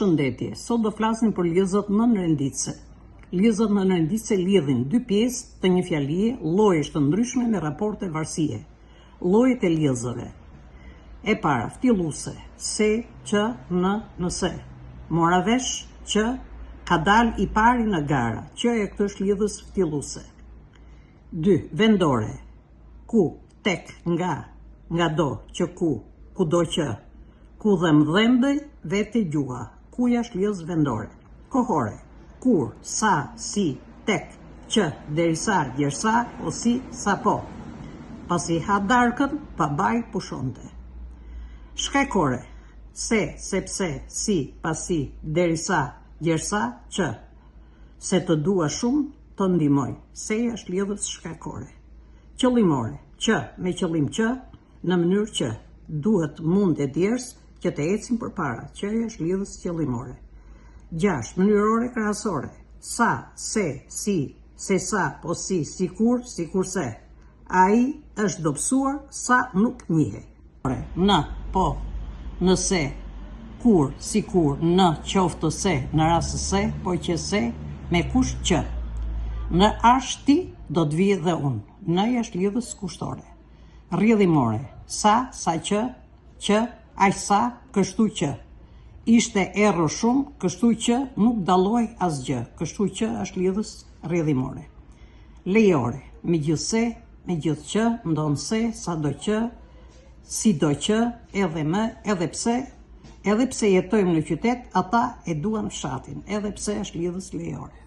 Shëndetje, sot do flasim për lidhjet nënrenditëse. Lidhjet nënrenditëse lidhin dy pjesë të një fjalie, llojesh të ndryshme me raporte varësie. Llojet e lidhjeve. E para, ftylluese, se, q, nëse. Mora vesh që ka dal i pari në gara. Q-ja këtë është lidhës ftylluese. 2. Vendore. Ku, tek, nga do, që kudo që. Ku dhëmbëj, vete gjuha. Kuja është lidhës vendore. Kohore. Kur, sa, si, tek, që, derisa, djersa, o si, sa po. Pasi ha darkën, pa baj pushonte. Shkajkore. Se, sepse, si, pasi, derisa, djersa, që. Se të dua shumë, të ndihmoj. Seja është lidhës shkajkore. Qëllimore. Që, me qëllim që, në mënyrë që. Duhet mund e djers që të ecim përpara, që është lidhës qëllimore. 6. Mënyrore krahasore. Sa, se, si, se sa, po si, sikur, sikurse. Ai është dobësuar, sa nuk njihe. Në, po, nëse, kur, sikur, në qoftë se, në rast se, po që se, me kush që. Në ashti do të vijë dhe unë. Në është lidhës kushtore. Rrjedhimore. Sa që, aq sa, kështu që. Ishte erro shumë, kështu që nuk dalloj asgjë. Kështu që është lidhës rrjedhimore. Lejore. Megjithse, megjithçë, ndonse, sado që, sido që, edhe më, edhe pse jetojmë në qytet, ata e duan fshatin. Edhe pse është lidhës lejore.